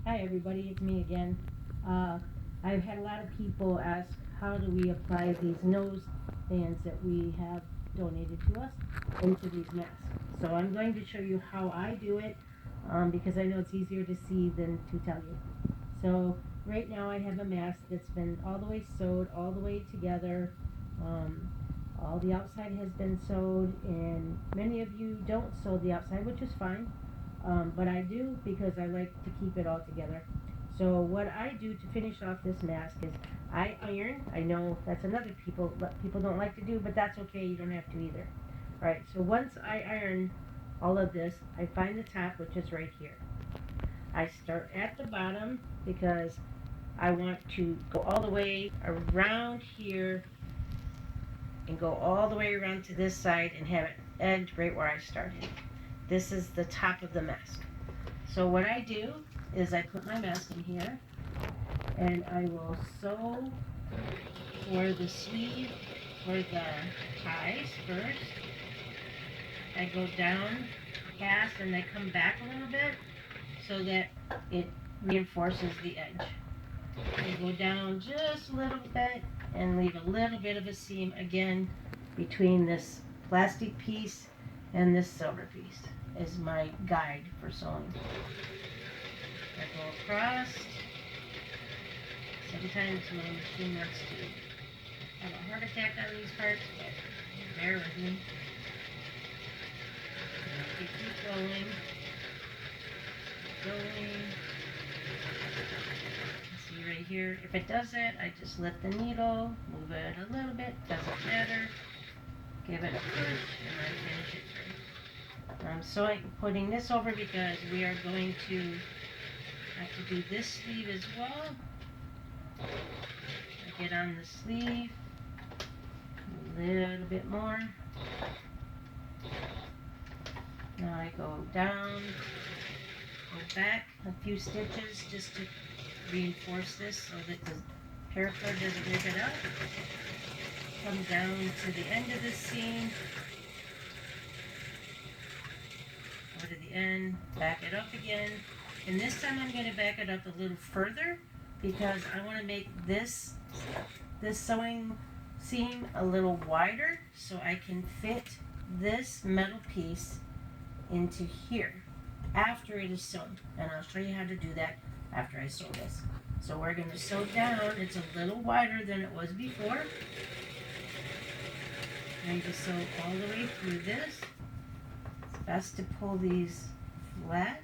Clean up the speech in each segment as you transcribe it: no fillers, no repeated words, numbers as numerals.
Hi everybody, it's me again. I've had a lot of people ask how do we apply these nose bands that we have donated to us into these masks. So I'm going to show you how I do it because I know it's easier to see than to tell you. So right now I have a mask that's been all the way sewed, all the way together. Um, all the outside has been sewed, and many of you don't sew the outside, which is fine. But I do because I like to keep it all together. So what I do to finish off this mask is I iron. I know that's another people don't like to do, but that's okay. You don't have to either. All right. So once I iron all of this, I find the top, which is right here. I start at the bottom because I want to go all the way around here and go all the way around to this side and have it end right where I started. This is the top of the mask. So what I do is I put my mask in here and I will sew for the sleeve, for the ties first. I go down past and I come back a little bit so that it reinforces the edge. I go down just a little bit and leave a little bit of a seam again between this plastic piece and this silver piece is my guide for sewing. I go across. Sometimes my machine wants to have a heart attack on these parts, but bear with me. And I keep going. See right here, if it does that, I just lift the needle, move it a little bit, doesn't matter. Give it a push, and I finish it through. I'm putting this over because we are going to have to do this sleeve as well. I get on the sleeve a little bit more. Now I go down, go back a few stitches just to reinforce this so that the paracord doesn't rip it up. Come down to the end of the seam, go to the end, back it up again, and this time I'm going to back it up a little further because I want to make this sewing seam a little wider so I can fit this metal piece into here after it is sewn, and I'll show you how to do that after I sew this. So we're going to sew down. It's a little wider than it was before. Going to sew all the way through this. It's best to pull these flat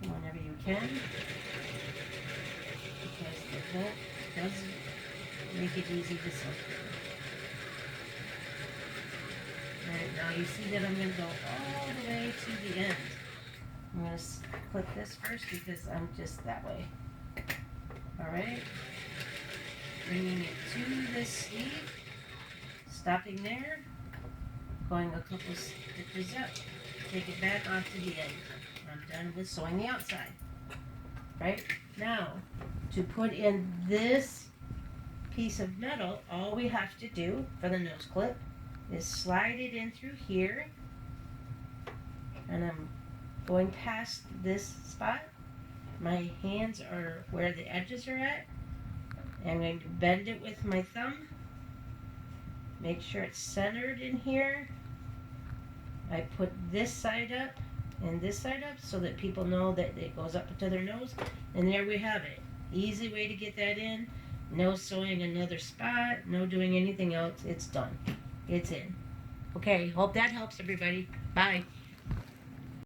whenever you can because the bolt does make it easy to sew through. Alright, now you see that I'm going to go all the way to the end. I'm going to clip this first because I'm just that way. Alright, bringing it to this sleeve, stopping there, going a couple stitches up, take it back off to the end. I'm done with sewing the outside. Right, now to put in this piece of metal, all we have to do for the nose clip is slide it in through here, and I'm going past this spot. My hands are where the edges are at. I'm going to bend it with my thumb, make sure it's centered in here. I put this side up and this side up so that people know that it goes up to their nose, and there we have it. Easy way to get that in. No sewing another spot, no doing anything else. It's done. It's in. Okay, hope that helps everybody. Bye.